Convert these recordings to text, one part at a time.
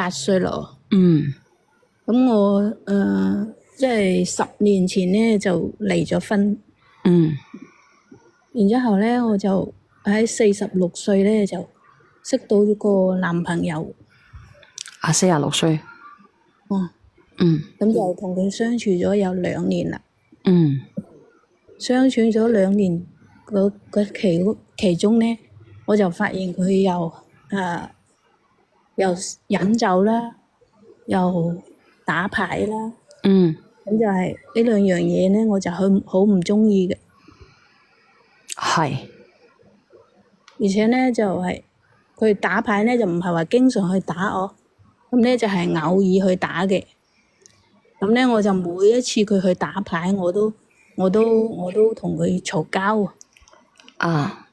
歲咯。嗯。咁我即係10年前咧就離咗婚。嗯。然之後咧我就喺46歲咧就識到一個男朋友。啊，46歲。哦。嗯。咁就同佢相處咗有2年啦。嗯。相處咗2年其中咧，我就發現佢又飲酒啦，又打牌啦。嗯。咁就係呢2樣嘢咧，我就好唔鍾意嘅。係。而且咧就係佢打牌咧就唔係話經常去打我，咁咧就係偶爾去打嘅。咁咧我就每一次佢去打牌，我都同佢嘈交。啊。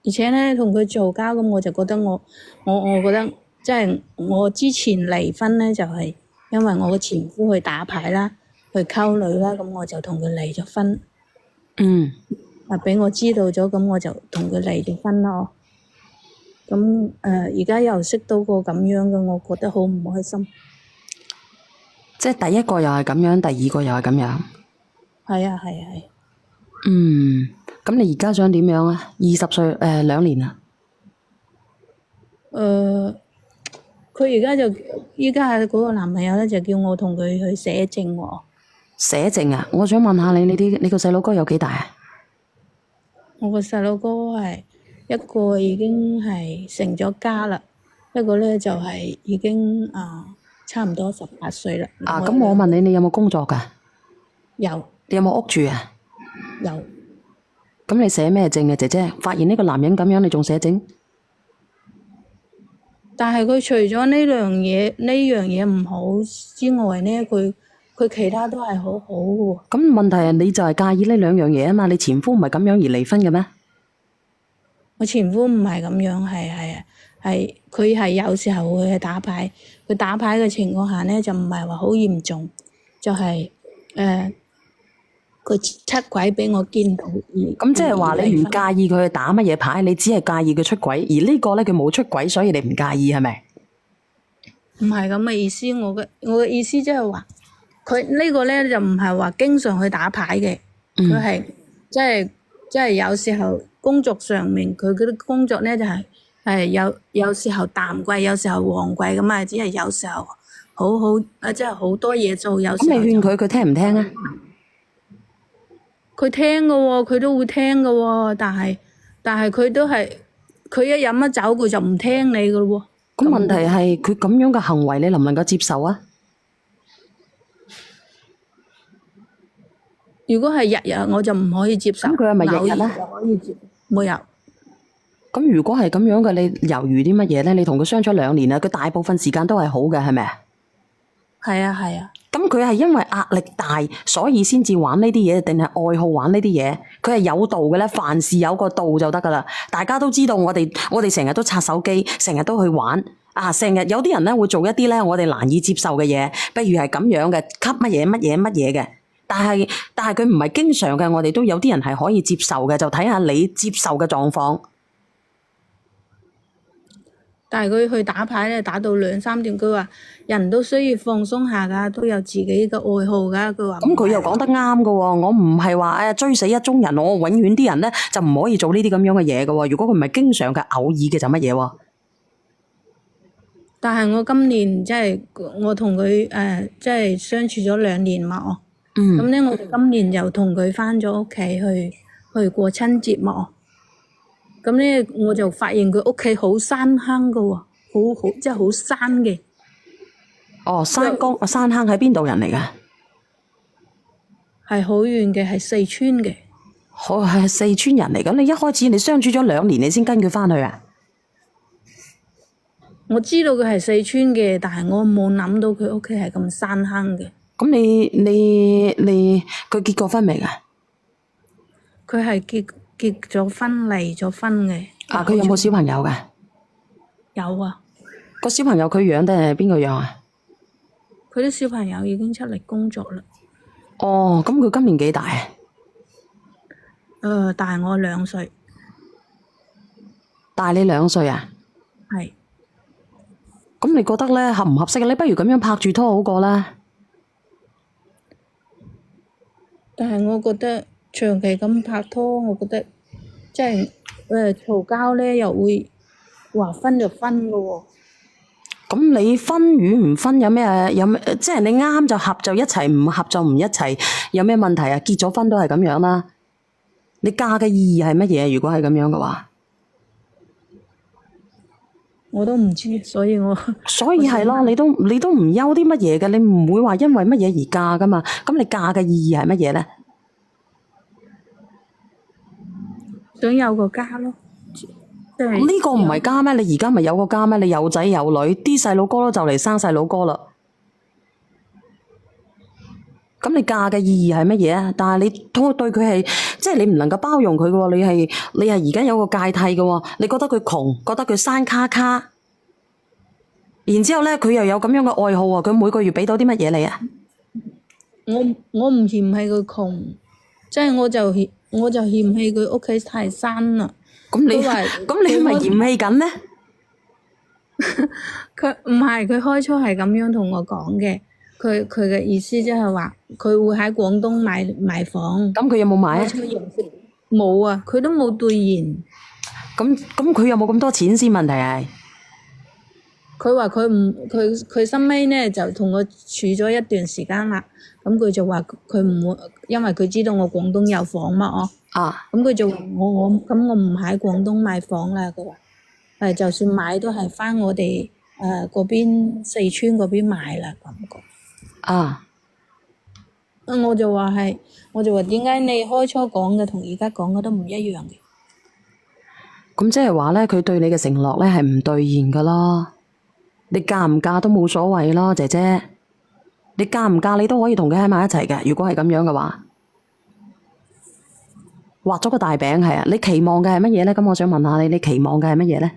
而且咧同佢嘈交，咁我就覺得我覺得即係我之前離婚咧，就係因為我嘅前夫去打牌啦，去溝女啦，咁我就同佢離咗婚。嗯。俾我知道咗，咁我就同佢離咗婚咯。咁而家又識到個咁樣嘅，我覺得好唔開心。即係第一個又係咁樣，第二個又係咁樣。係啊係啊係。嗯，咁你而家想點樣啊？20歲2年啦。佢而家就依家嗰個男朋友咧，就叫我同佢去寫證喎。寫證啊？我想問下你，你個細佬哥有幾大啊？我個細佬哥係一個已經係成咗家啦，一個咧就係已經差唔多18歲啦。啊，咁我問你，你有冇工作㗎？有。你有冇屋住啊？有。咁你寫咩證啊，姐姐？發現呢個男人咁樣，你仲寫證？但係佢除咗呢樣嘢唔好之外咧，佢其他都係好好嘅喎。咁問題係你就係介意呢2樣嘢啊嘛？你前夫唔係咁樣而離婚嘅咩？我前夫唔係咁樣，係佢係有時候會去打牌。佢打牌嘅情況下咧，就唔係話好嚴重，就係佢出軌俾我見到。咁即係話你唔介意佢去打乜嘢牌，你只係介意佢出軌，而呢個咧佢冇出軌，所以你唔介意係咪？唔係咁嘅意思，我嘅意思即係話，佢呢個咧就唔係話經常去打牌嘅，佢係即係有時候工作上面佢嗰啲工作咧就係有時候淡季，有時候旺季咁啊，只係有時候即係好多嘢做，有時候。咁你勸佢，佢聽唔聽啊？佢聽㗎喎，佢都會聽㗎喎，但係佢都係佢一飲咗酒佢就唔聽你㗎咯喎。咁問題係佢咁樣嘅行為，你能唔能夠接受啊？如果係日日我就唔可以接受。咁佢係咪日日咧？冇有。咁如果係咁樣嘅，你猶豫啲乜嘢咧？你同佢相處2年啦，佢大部分時間都係好嘅，係咪啊？係啊係啊。咁佢係因為壓力大，所以先至玩呢啲嘢，定係愛好玩呢啲嘢？佢係有度嘅咧，凡事有個度就得噶啦。大家都知道我哋成日都刷手機，成日都去玩啊，成日有啲人咧會做一啲咧我哋難以接受嘅嘢，比如係咁樣嘅吸乜嘢乜嘢乜嘢嘅。但係佢唔係經常嘅，我哋都有啲人係可以接受嘅，就睇下你接受嘅狀況。但係佢去打牌咧，打到2、3點，佢話人都需要放鬆下㗎，都有自己嘅愛好㗎。佢話咁佢又講得啱㗎喎，我唔係話追死一宗人，我永遠啲人咧就唔可以做呢啲咁樣嘅嘢㗎喎。如果佢唔係經常嘅，偶爾嘅就乜嘢喎？但係我今年即係我同佢即係相處咗2年嘛，咁咧我哋今年又同佢返咗屋企去過親節嘛。咁咧我就發現佢屋企好山坑㗎喎，好即係好山嘅。哦，山坑喺邊度人嚟㗎？係好遠嘅，係四川嘅。哦，係四川人嚟。咁你一開始你相處咗2年，你先跟佢返去啊？我知道佢係四川嘅，但係我冇諗到佢屋企係咁山坑嘅。咁佢結過婚未㗎？佢係結咗婚離咗婚嘅。啊，佢有冇小朋友㗎？有啊。個小朋友佢養定係邊個養啊？佢啲小朋友已經出嚟工作啦。哦，咁佢今年幾大啊？大我2歲。大你2歲啊？係。咁你覺得咧合唔合適？你不如咁樣拍住拖好過啦。但係我覺得長期咁拍拖，我覺得即係嘈交咧，又會話分就分噶喎。咁你分與唔分有咩？即係你啱就合就一齊，唔合就唔一齊，有咩問題啊？結咗婚都係咁樣啦。你嫁嘅意義係乜嘢？如果係咁樣嘅話，我都唔知，所以所以係咯，你都唔憂啲乜嘢嘅，你唔會話因為乜嘢而嫁噶嘛？咁你嫁嘅意義係乜嘢咧？想有個家咯。呢個唔係家咩？你而家咪有個家咩？你有仔有女，啲細佬哥都就嚟生細佬哥啦。咁你嫁嘅意義係乜嘢啊？但係你對佢係，即係你唔能夠包容佢嘅喎。你係而家有個芥蒂嘅喎。你覺得佢窮，覺得佢生卡卡，然之後咧佢又有咁樣嘅愛好啊。佢每個月俾到啲乜嘢你啊？我唔嫌棄佢窮，即係我就嫌棄佢屋企太山啦。咁你咪嫌棄緊咧？佢唔係，佢開初係咁樣同我講嘅。佢嘅意思即係話佢會喺廣東買房。咁佢有冇買啊？冇啊，佢都冇兌現。咁佢有冇咁多錢先？問題係佢話佢收尾咧就同我處咗一段時間啦。咁佢就話佢唔會，因為佢知道我廣東有房嘛，咁佢就話我唔喺廣東買房啦。佢話就算買都係返我哋嗰邊四川嗰邊買啦咁講。我就話點解你開初講嘅同而家講嘅都唔一樣嘅？咁即係話咧，佢對你嘅承諾咧係唔兌現噶咯。你嫁唔嫁都冇所謂咯，姐姐。你嫁唔嫁你都可以同佢喺埋一齊嘅。如果係咁樣嘅話，畫咗個大餅係啊。你期望嘅係乜嘢咧？咁我想問下你，你期望嘅係乜嘢咧？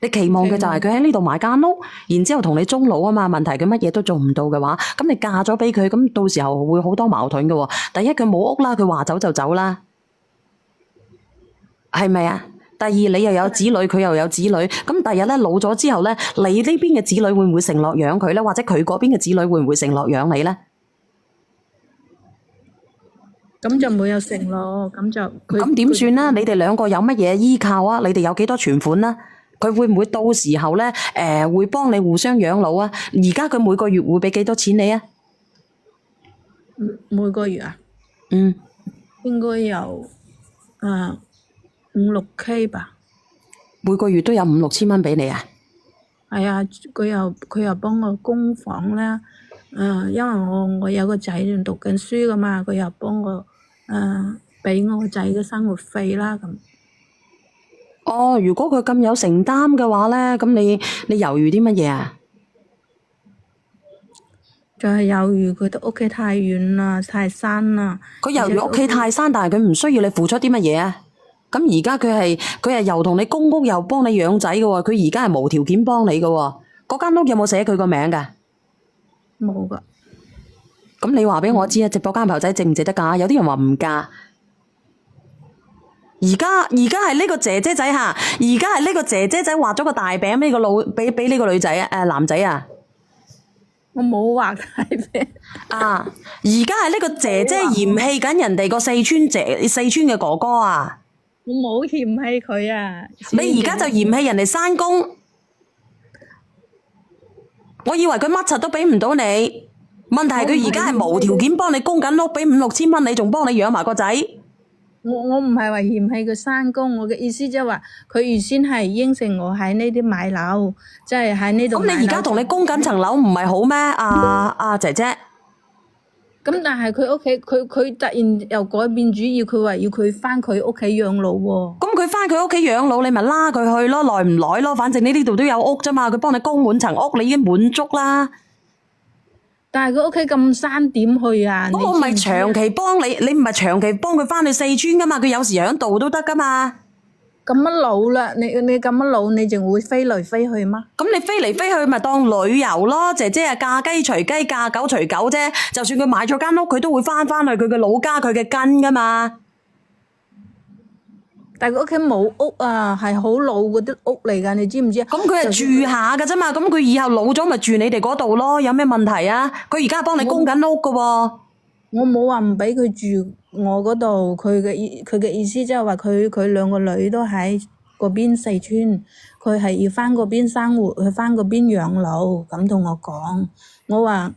你期望嘅就係佢喺呢度買間屋，然之後同你終老啊嘛。問題佢乜嘢都做唔到嘅話，咁你嫁咗俾佢，咁到時候會好多矛盾嘅喎。第一佢冇屋啦，佢話走就走啦，係咪啊？第二你又有子女，佢又有子女，咁第日咧老咗之後咧，你呢邊嘅子女會唔會承諾養佢咧？或者佢嗰邊嘅子女會唔會承諾養你咧？咁就冇有承諾，咁點算啦？你哋兩個有乜嘢依靠啊？你哋有幾多存款啊？佢會唔會到時候咧會幫你互相養老啊？而家佢每個月會俾幾多錢你啊？每個月啊？應該有5-6K 吧。每個月都有5-6千蚊俾你啊？係啊，佢又幫我供房啦。因為我有個仔仲讀緊書噶嘛，佢又幫我俾我個仔嘅生活費啦咁。如果佢咁有承擔嘅話咧，咁你猶豫啲乜嘢啊？就係猶豫佢哋屋企太遠啦，太山啦。佢猶豫屋企太山，但係佢唔需要你付出啲乜嘢啊？咁而家佢係又同你供屋又幫你養仔嘅喎，佢而家係無條件幫你嘅喎。嗰間屋有冇寫佢個名㗎？冇㗎。咁你話俾我知啊，直播間朋友仔值唔值得嫁？有啲人話唔嫁。而家係呢個姐姐仔吓，而家係呢個姐姐仔畫咗個大餅俾呢個女仔啊，男仔啊。我冇畫大餅。而家係呢個姐姐嫌棄緊人哋個四川嘅哥哥啊。我冇嫌棄佢啊。你而家就嫌棄人哋山工。我以為佢乜柒都俾唔到你，問題係佢而家係無條件幫你供緊屋，俾5-6千蚊你，仲幫你養埋個仔。我唔係話嫌棄佢山工，我嘅意思即係話佢原先係應承我喺呢啲買樓，即係喺呢度買樓。咁你而家同你供緊層樓唔係好咩？姐姐。咁但係佢屋企佢突然又改變主意，佢話要佢返佢屋企養老喎。咁佢返佢屋企養老，你咪拉佢去咯，耐唔耐咯？反正你呢度都有屋啫嘛，佢幫你供滿層屋，你已經滿足啦。但係佢屋企咁山點去啊？咁我咪長期幫你，你唔係長期幫佢返去四川噶嘛？佢有時喺度都得噶嘛。咁樣老啦，你咁樣老，你仲會飛嚟飛去嗎？咁你飛嚟飛去咪當旅遊咯，姐姐啊，嫁雞隨雞，嫁狗隨狗啫。就算佢買咗間屋，佢都會返去佢嘅老家，佢嘅根噶嘛。但係佢屋企冇屋啊，係好老嗰啲屋嚟㗎，你知唔知啊？咁佢係住下㗎啫嘛，咁佢以後老咗咪住你哋嗰度咯，有咩問題啊？佢而家係幫你供緊屋㗎喎。我冇話唔俾佢住我嗰度，佢嘅意思即係話佢兩個女都喺嗰邊四川，佢係要翻嗰邊生活，去翻嗰邊養老，咁同我講。我話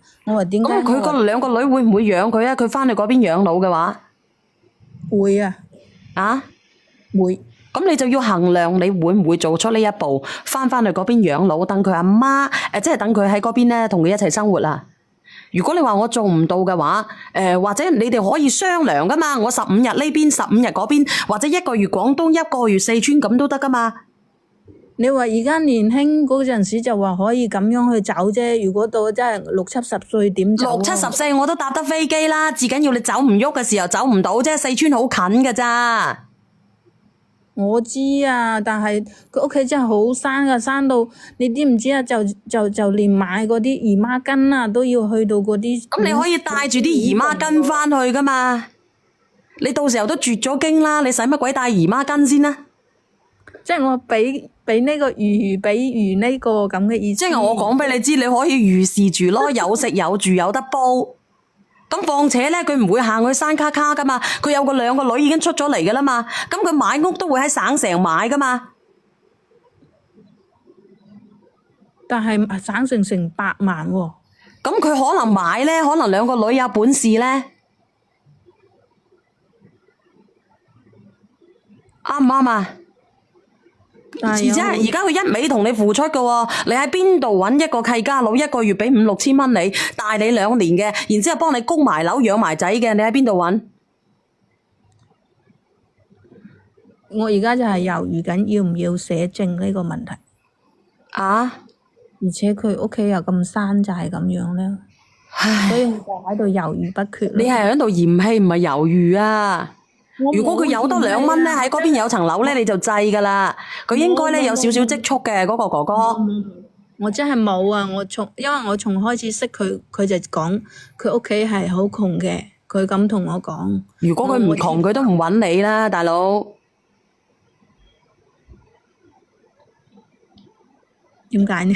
點解？咁佢個兩個女會唔會養佢啊？佢翻去嗰邊養老嘅話，會啊，啊？會。咁你就要衡量你會唔會做出呢一步，翻去嗰邊養老，等佢阿媽即係等佢喺嗰邊咧同佢一齊生活啦。如果你話我做唔到嘅話，或者你哋可以商量噶嘛，我15日呢邊，15日嗰邊，或者1個月廣東，1個月四川咁都得噶嘛。你話而家年輕嗰陣時就話可以咁樣去走啫，如果到真係60、70歲點走啊？60、70歲我都搭得飛機啦，至緊要你走唔喐嘅時候走唔到啫，四川好近㗎咋。我知啊，但係佢屋企真係好山噶，山到你知唔知啊？就連買嗰啲姨媽巾啊，都要去到嗰啲。咁你可以帶住啲姨媽巾翻去噶嘛？你到時候都絕咗經啦，你使乜鬼帶姨媽巾先啊？即係我俾呢個魚比魚呢個咁嘅意思。即係我講俾你知，你可以預示住咯，有食有住有得煲。咁況且咧，佢唔會行去山卡卡噶嘛，佢有兩個女已經出咗嚟噶啦嘛，咁佢買屋都會喺省城買噶嘛。但係省城成8萬喎。咁佢可能買咧，可能兩個女有本事咧，啱唔啱啊？而且而家佢一味同你付出㗎喎，你喺邊度揾一個契家佬1個月俾5、6千蚊你，帶你2年嘅，然之後幫你供埋樓養埋仔嘅，你喺邊度揾？我而家就係猶豫緊要唔要寫證呢個問題。啊！而且佢屋企又咁山寨咁樣咧，所以我就喺度猶豫不決。你係喺度嫌棄唔係猶豫啊！如果佢有得2蚊咧，喺嗰邊有層樓咧，你就制㗎啦。佢應該咧有少少積蓄嘅嗰個哥哥。我真係冇啊！因為我從開始識佢，佢就講佢屋企係好窮嘅，佢咁同我講。如果佢唔窮，佢都唔揾你啦，大佬。點解呢？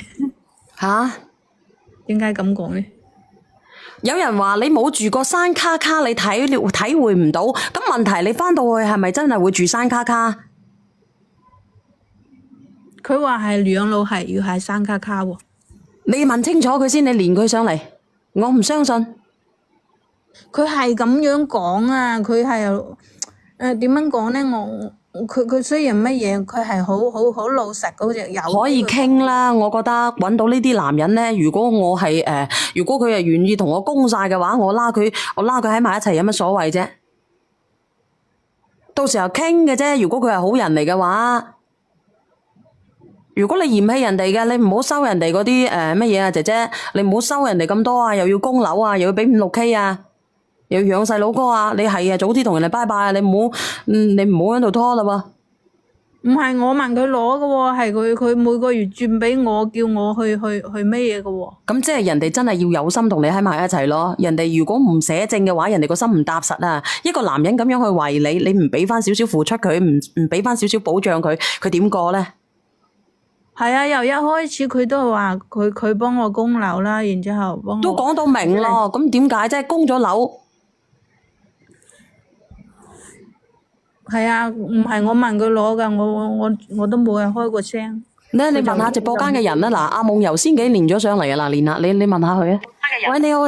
吓？點解咁講呢？有人話你冇住過山卡卡，你體會唔到。咁問題你翻到去係咪真係會住山卡卡？佢話係養老係要喺山卡卡喎。你問清楚佢先，你連佢上嚟，我唔相信。佢係咁樣講啊！佢係點樣講呢？佢雖然乜嘢，佢係好老實嗰隻有。可以傾啦，我覺得揾到呢啲男人咧，如果我係如果佢係願意同我供晒嘅話，我拉佢喺埋一齊有乜所謂啫？到時候傾嘅啫。如果佢係好人嚟嘅話，如果你嫌棄人哋嘅，你唔好收人哋嗰啲乜嘢啊，姐姐，你唔好收人哋咁多啊，又要供樓啊，又要俾5、6K 啊。又養細佬哥啊！你係啊，早啲同人哋拜拜啊！你唔好喺度拖啦喎。唔係我問佢攞嘅喎，係佢每個月轉俾我，叫我去乜嘢嘅喎。咁即係人哋真係要有心同你喺埋一齊咯。人哋如果唔寫證嘅話，人哋個心唔踏實啊。一個男人咁樣去為你，你唔俾翻少少付出佢，唔俾翻少少保障佢，佢點過咧？係啊，由一開始佢都話佢幫我供樓啦，然之後幫我都講到明咯。咁點解啫？供咗樓。係啊，唔係我問佢攞噶，我都冇人開過聲。你問下直播間嘅人啦，嗱，阿夢遊先幾年咗上嚟啊，嗱，連啦，你問下佢啊。喂，你好。